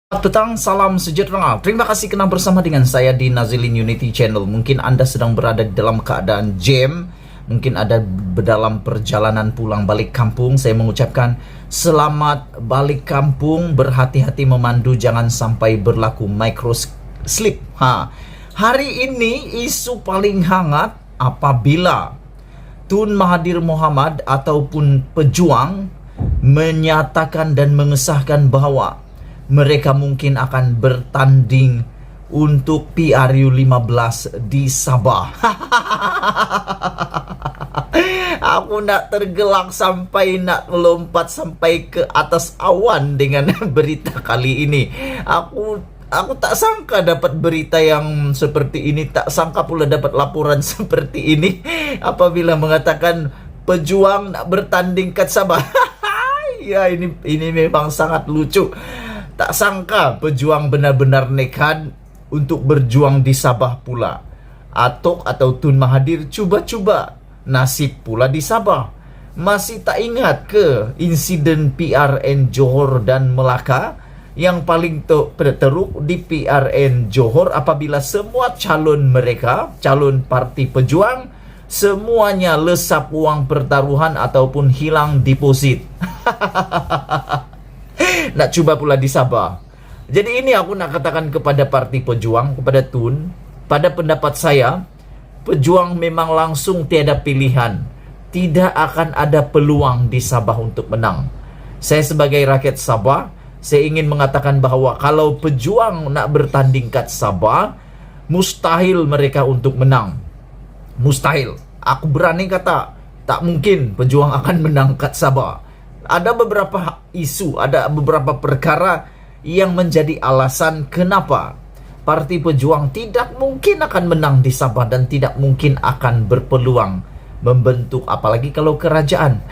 Selamat petang, salam sejahtera. Terima kasih kerana bersama dengan saya di Nazilin Unity Channel. Mungkin Anda sedang berada dalam keadaan jam, mungkin ada dalam perjalanan pulang balik kampung. Saya mengucapkan selamat balik kampung, berhati-hati memandu, jangan sampai berlaku micro slip. Hari ini isu paling hangat apabila Tun Mahathir Mohamad ataupun pejuang menyatakan dan mengesahkan bahawa mereka mungkin akan bertanding untuk PRU15 di Sabah. Aku nak tergelak sampai nak lompat sampai ke atas awan dengan berita kali ini. Aku tak sangka dapat berita yang seperti ini, tak sangka pula dapat laporan seperti ini apabila mengatakan pejuang nak bertanding kat Sabah. Ya, ini memang sangat lucu. Tak sangka pejuang benar-benar nekat untuk berjuang di Sabah pula. Atok atau Tun Mahathir cuba-cuba nasib pula di Sabah. Masih tak ingat ke insiden PRN Johor dan Melaka? Yang paling teruk di PRN Johor apabila semua calon mereka, calon parti pejuang, semuanya lesap wang pertaruhan ataupun hilang deposit. Nak cuba pula di Sabah. Jadi ini aku nak katakan kepada parti pejuang, kepada Tun, pada pendapat saya, pejuang memang langsung tiada pilihan. Tidak akan ada peluang di Sabah untuk menang. Saya sebagai rakyat Sabah, saya ingin mengatakan bahawa kalau pejuang nak bertanding kat Sabah, mustahil mereka untuk menang. Mustahil. Aku berani kata, tak mungkin pejuang akan menang kat Sabah. Ada beberapa isu, ada beberapa perkara yang menjadi alasan kenapa parti pejuang tidak mungkin akan menang di Sabah dan tidak mungkin akan berpeluang membentuk, apalagi kalau kerajaan.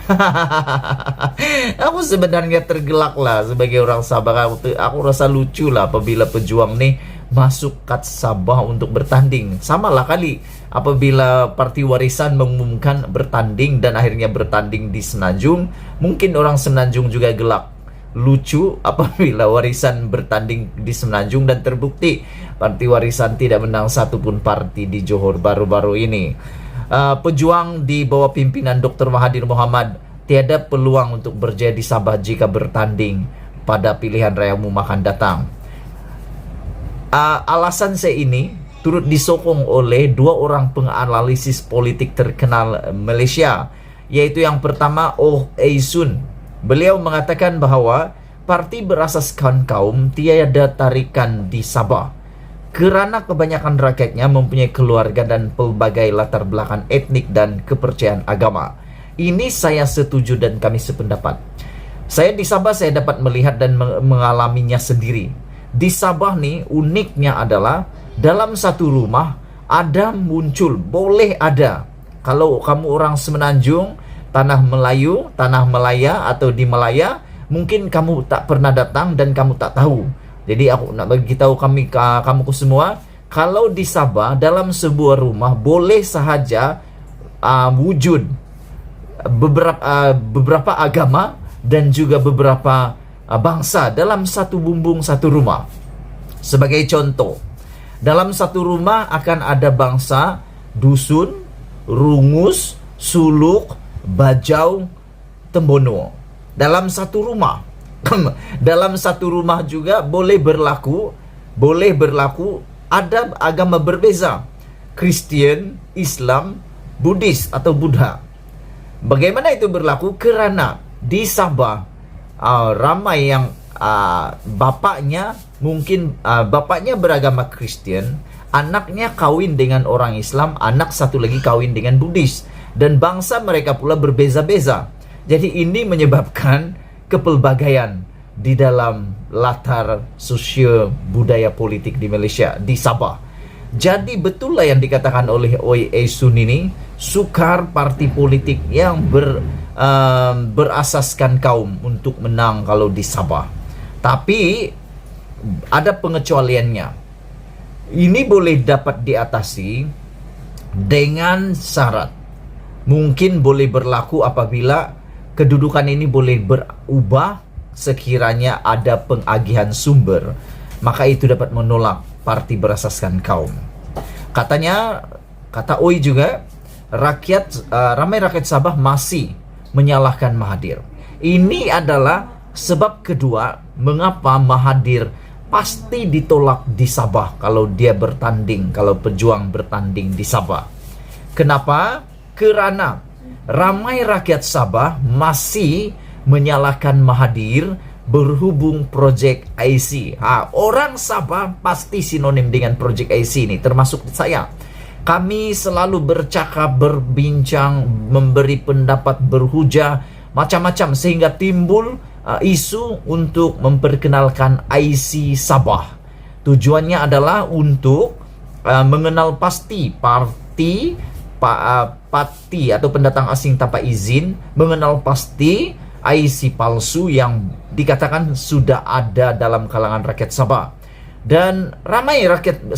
Aku sebenarnya tergelak lah sebagai orang Sabah. Aku rasa lucu lah apabila pejuang ni masuk kat Sabah untuk bertanding. Sama lah kali apabila Parti Warisan mengumumkan bertanding dan akhirnya bertanding di Semenanjung. Mungkin orang Semenanjung juga gelak. Lucu apabila Warisan bertanding di Semenanjung dan terbukti Parti Warisan tidak menang satu pun parti di Johor baru-baru ini. Pejuang di bawah pimpinan Dr. Mahathir Mohamad tiada peluang untuk berjaya di Sabah jika bertanding pada pilihan raya umum akan datang. Alasan saya ini turut disokong oleh dua orang penganalisis politik terkenal Malaysia, yaitu yang pertama Oh Ei Sun. Beliau mengatakan bahawa parti berasaskan kaum tiada tarikan di Sabah kerana kebanyakan rakyatnya mempunyai keluarga dan pelbagai latar belakang etnik dan kepercayaan agama. Ini saya setuju dan kami sependapat. Saya di Sabah saya dapat melihat dan mengalaminya sendiri. Di Sabah ni uniknya adalah dalam satu rumah ada muncul, boleh ada. Kalau kamu orang Semenanjung, Tanah Melayu, Tanah Melaya atau di Melaya, mungkin kamu tak pernah datang dan kamu tak tahu. Jadi aku nak bagi tahu kamu semua, kalau di Sabah dalam sebuah rumah boleh sahaja wujud beberapa agama dan juga beberapa bangsa dalam satu bumbung satu rumah. Sebagai contoh, dalam satu rumah akan ada bangsa Dusun, Rungus, Suluk, Bajau, Tembono. Dalam satu rumah. Dalam satu rumah juga boleh berlaku ada agama berbeza, Kristian, Islam, Buddhis atau Buddha. Bagaimana itu berlaku? Kerana di Sabah ramai yang bapaknya beragama Kristian, anaknya kawin dengan orang Islam, anak satu lagi kawin dengan Buddhis, dan bangsa mereka pula berbeza-beza. Jadi ini menyebabkan kepelbagaian di dalam latar sosio budaya politik di Malaysia, di Sabah. Jadi betul lah yang dikatakan oleh Oi Ei Sun ini, sukar parti politik yang berasaskan kaum untuk menang kalau di Sabah. Tapi ada pengecualiannya. Ini boleh dapat diatasi dengan syarat. Mungkin boleh berlaku apabila kedudukan ini boleh berubah sekiranya ada pengagihan sumber, maka itu dapat menolak parti berasaskan kaum. Katanya, kata Oi juga, ramai rakyat Sabah masih menyalahkan Mahathir. Ini adalah sebab kedua mengapa Mahathir pasti ditolak di Sabah kalau dia bertanding, kalau pejuang bertanding di Sabah. Kenapa? Kerana ramai rakyat Sabah masih menyalahkan Mahathir berhubung projek IC. Orang Sabah pasti sinonim dengan projek IC ini, termasuk saya. Kami selalu bercakap, berbincang, memberi pendapat, berhujah, macam-macam sehingga timbul isu untuk memperkenalkan IC Sabah. Tujuannya adalah untuk mengenal pasti parti atau pendatang asing tanpa izin, mengenal pasti IC palsu yang dikatakan sudah ada dalam kalangan rakyat Sabah. Dan ramai rakyat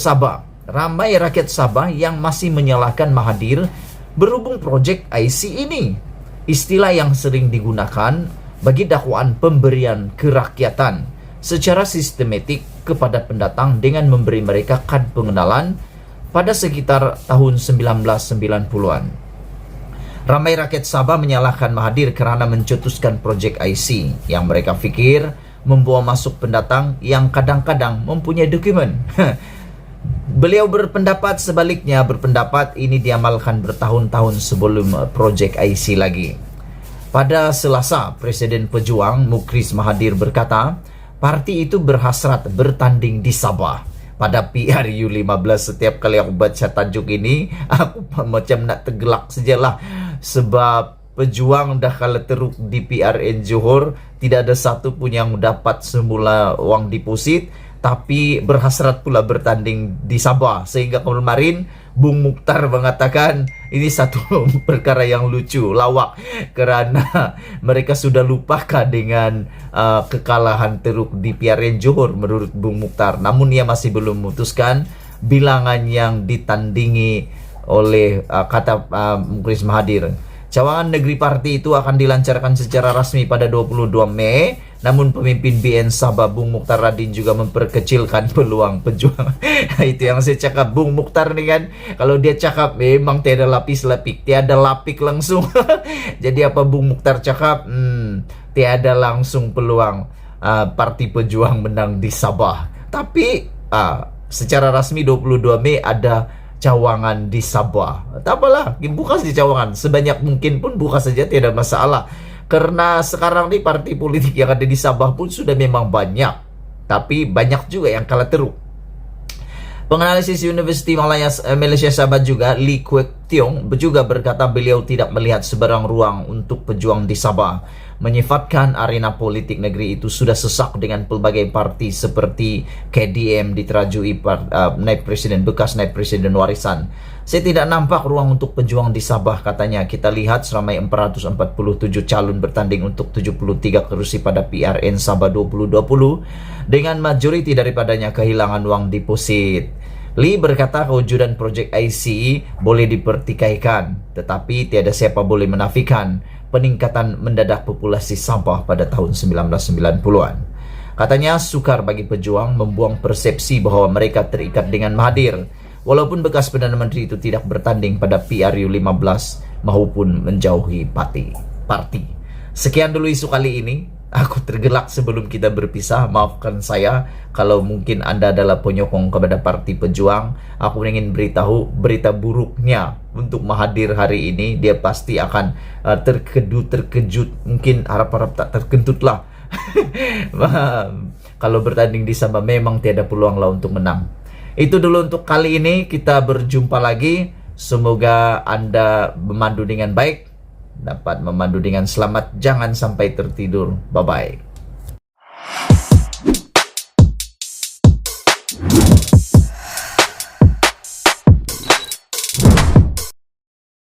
Sabah yang masih menyalahkan Mahathir berhubung projek IC ini. Istilah yang sering digunakan bagi dakwaan pemberian kerakyatan secara sistematik kepada pendatang dengan memberi mereka kad pengenalan pada sekitar tahun 1990-an. Ramai rakyat Sabah menyalahkan Mahathir kerana mencetuskan projek IC yang mereka fikir membawa masuk pendatang yang kadang-kadang mempunyai dokumen. Beliau berpendapat sebaliknya, berpendapat ini diamalkan bertahun-tahun sebelum projek IC lagi. Pada Selasa, Presiden Pejuang Mukris Mahathir berkata, parti itu berhasrat bertanding di Sabah. Pada PRU15, setiap kali aku baca tajuk ini, aku macam nak tergelak sajalah. Sebab pejuang dah kalah teruk di PRN Johor, tidak ada satu pun yang dapat semula wang deposit, tapi berhasrat pula bertanding di Sabah. Sehingga kemarin Bung Mukhtar mengatakan ini satu perkara yang lucu, lawak, kerana mereka sudah lupakah dengan kekalahan teruk di PRN Johor menurut Bung Mukhtar. Namun ia masih belum memutuskan bilangan yang ditandingi oleh kata Mukris Mahathir. Cawangan negeri parti itu akan dilancarkan secara rasmi pada 22 Mei. Namun pemimpin BN Sabah Bung Mukhtar Radin juga memperkecilkan peluang pejuang. Itu yang saya cakap, Bung Mukhtar ni kan, kalau dia cakap memang tiada lapis-lapik, tiada lapik langsung. Jadi apa Bung Mukhtar cakap, tiada langsung peluang parti pejuang menang di Sabah. Tapi secara rasmi 22 Mei ada cawangan di Sabah. Tak apalah, buka saja cawangan sebanyak mungkin pun, buka saja, tidak masalah. Karena sekarang ni parti politik yang ada di Sabah pun sudah memang banyak, tapi banyak juga yang kalah teruk. Penganalisis Universiti Malaysia Sabah juga, Lee Kwek Tiong juga berkata beliau tidak melihat sebarang ruang untuk pejuang di Sabah, menyifatkan arena politik negeri itu sudah sesak dengan pelbagai parti seperti KDM diterajui bekas naib presiden warisan. Saya tidak nampak ruang untuk pejuang di Sabah, katanya. Kita lihat seramai 447 calon bertanding untuk 73 kerusi pada PRN Sabah 2020 dengan majoriti daripadanya kehilangan wang deposit. Lee berkata kewujudan projek IC boleh dipertikaikan, tetapi tiada siapa boleh menafikan peningkatan mendadak populasi Sabah pada tahun 1990-an. Katanya sukar bagi pejuang membuang persepsi bahawa mereka terikat dengan Mahathir, walaupun bekas Perdana Menteri itu tidak bertanding pada PRU15 maupun menjauhi parti. Sekian dulu isu kali ini. Aku tergelak sebelum kita berpisah. Maafkan saya kalau mungkin Anda adalah penyokong kepada parti pejuang. Aku ingin beritahu berita buruknya untuk Mahathir hari ini. Dia pasti akan terkejut. Mungkin harap-harap tak terkentut lah. Kalau bertanding di Sabah memang tiada peluang lah untuk menang. Itu dulu untuk kali ini. Kita berjumpa lagi. Semoga Anda memandu dengan baik, dapat memandu dengan selamat. Jangan sampai tertidur. Bye-bye.